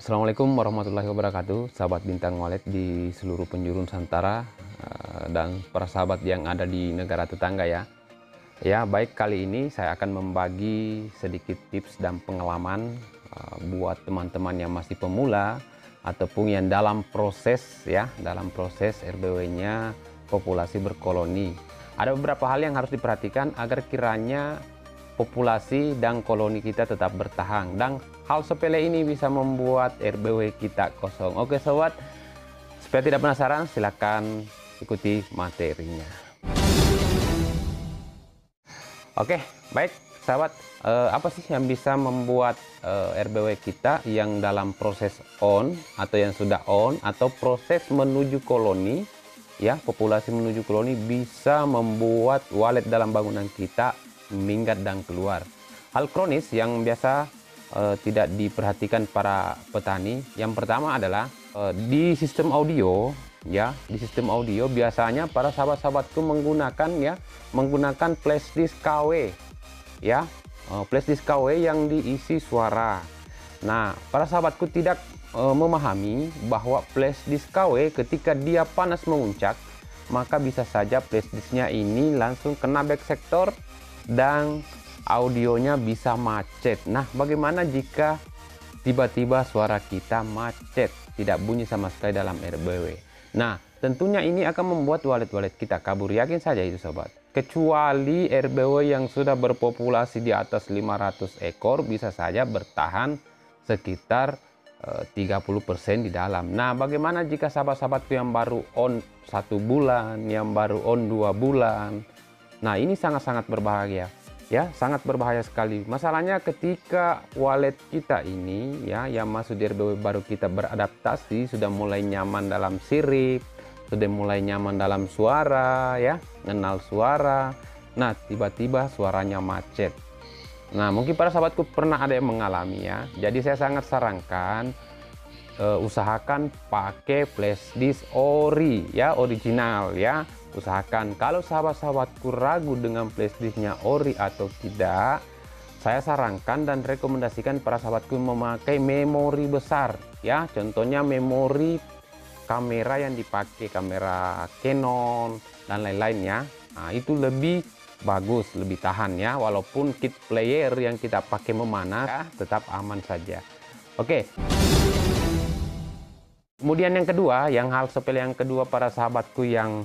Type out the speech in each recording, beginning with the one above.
Assalamualaikum warahmatullahi wabarakatuh, sahabat Bintang Wallet di seluruh penjuru Nusantara dan para sahabat yang ada di negara tetangga ya. Ya, baik, kali ini saya akan membagi sedikit tips dan pengalaman buat teman-teman yang masih pemula ataupun yang dalam proses RBW-nya populasi berkoloni. Ada beberapa hal yang harus diperhatikan agar kiranya populasi dan koloni kita tetap bertahan, dan hal sepele ini bisa membuat RBW kita kosong. Oke sobat, supaya tidak penasaran, silakan ikuti materinya. Oke, baik sahabat, apa sih yang bisa membuat RBW kita yang dalam proses on atau yang sudah on atau proses menuju koloni ya, populasi menuju koloni bisa membuat wallet dalam bangunan kita minggat dan keluar. Hal kronis yang biasa tidak diperhatikan para petani, yang pertama adalah di sistem audio ya. Di sistem audio biasanya para sahabat-sahabatku menggunakan flashdisk KW ya, flashdisk KW yang diisi suara. Nah, para sahabatku tidak memahami bahwa flashdisk KW ketika dia panas menguncak, maka bisa saja flashdisknya ini langsung kena back sector dan audionya bisa macet. Nah, bagaimana jika tiba-tiba suara kita macet, tidak bunyi sama sekali dalam RBW? Nah, tentunya ini akan membuat wallet-wallet kita kabur, yakin saja itu sobat. Kecuali RBW yang sudah berpopulasi di atas 500 ekor bisa saja bertahan sekitar 30% di dalam. Nah, bagaimana jika sahabat-sahabatku yang baru on 1 bulan, yang baru on 2 bulan? Nah, ini sangat-sangat berbahaya ya, sangat berbahaya sekali. Masalahnya ketika wallet kita ini ya, yang masuk di RBW baru kita beradaptasi, sudah mulai nyaman dalam sirip, sudah mulai nyaman dalam suara ya, kenal suara. Nah, tiba-tiba suaranya macet. Nah, mungkin para sahabatku pernah ada yang mengalami ya. Jadi saya sangat sarankan usahakan pakai flashdisk ori ya, original ya. Usahakan. Kalau sahabat-sahabatku ragu dengan flashdisknya ori atau tidak, saya sarankan dan rekomendasikan para sahabatku memakai memori besar ya. Contohnya memori kamera yang dipakai, kamera Canon dan lain-lainnya. Nah, itu lebih bagus, lebih tahan ya, walaupun kit player yang kita pakai memanah ya, tetap aman saja. Oke. Kemudian yang kedua, yang hal sepele yang kedua para sahabatku yang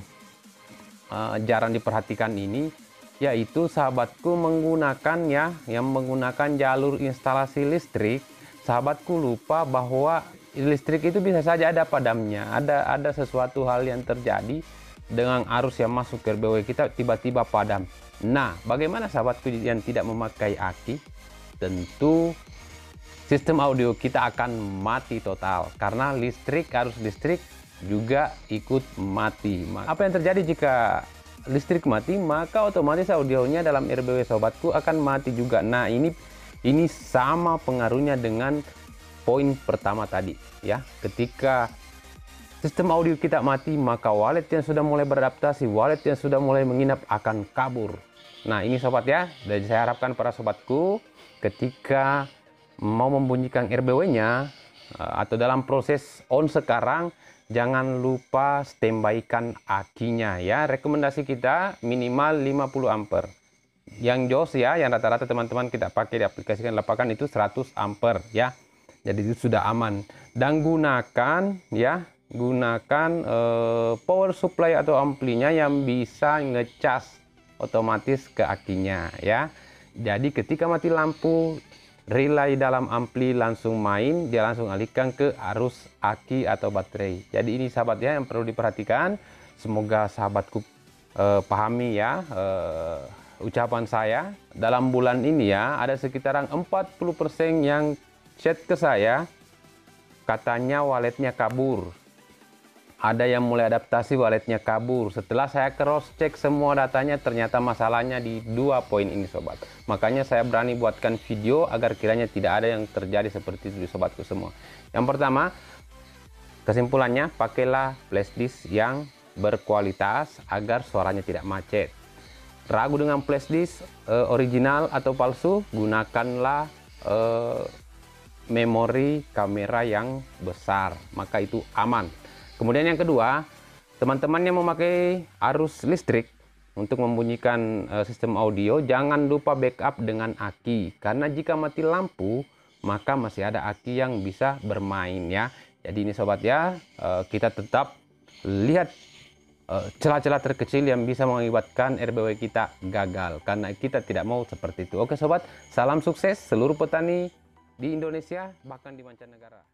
jarang diperhatikan ini, yaitu sahabatku menggunakan yang menggunakan jalur instalasi listrik. Sahabatku lupa bahwa listrik itu bisa saja ada padamnya, ada sesuatu hal yang terjadi dengan arus yang masuk ke RBW kita tiba-tiba padam. Nah, bagaimana sahabatku yang tidak memakai aki? Tentu sistem audio kita akan mati total karena arus listrik juga ikut mati. Apa yang terjadi jika listrik mati? Maka otomatis audionya dalam RBW sobatku akan mati juga. Nah, ini sama pengaruhnya dengan poin pertama tadi ya. Ketika sistem audio kita mati, maka wallet yang sudah mulai beradaptasi, wallet yang sudah mulai menginap akan kabur. Nah, ini sobat ya. Dan saya harapkan para sobatku ketika mau membunyikan RBW-nya atau dalam proses on sekarang, jangan lupa standby-kan akinya ya. Rekomendasi kita minimal 50 ampere. Yang jos ya, yang rata-rata teman-teman kita pakai di aplikasi lapakan itu 100 ampere ya. Jadi itu sudah aman. Dan gunakan power supply atau amplinya yang bisa ngecas otomatis ke akinya ya. Jadi ketika mati lampu, relay dalam ampli langsung main, dia langsung alihkan ke arus aki atau baterai. Jadi ini sahabat ya yang perlu diperhatikan. Semoga sahabatku pahami ya ucapan saya. Dalam bulan ini ya, ada sekitaran 40% yang chat ke saya, katanya walletnya kabur. Ada yang mulai adaptasi, walletnya kabur. Setelah saya cross check semua datanya, ternyata masalahnya di 2 poin ini sobat. Makanya saya berani buatkan video agar kiranya tidak ada yang terjadi seperti itu di sobatku semua. Yang pertama, kesimpulannya, pakailah flashdisk yang berkualitas agar suaranya tidak macet. Ragu dengan flashdisk original atau palsu, gunakanlah memori kamera yang besar, maka itu aman. Kemudian yang kedua, teman-teman yang memakai arus listrik untuk membunyikan sistem audio, jangan lupa backup dengan aki, karena jika mati lampu maka masih ada aki yang bisa bermain ya. Jadi ini sobat ya, kita tetap lihat celah-celah terkecil yang bisa mengakibatkan RBW kita gagal, karena kita tidak mau seperti itu. Oke sobat, salam sukses seluruh petani di Indonesia bahkan di mancanegara.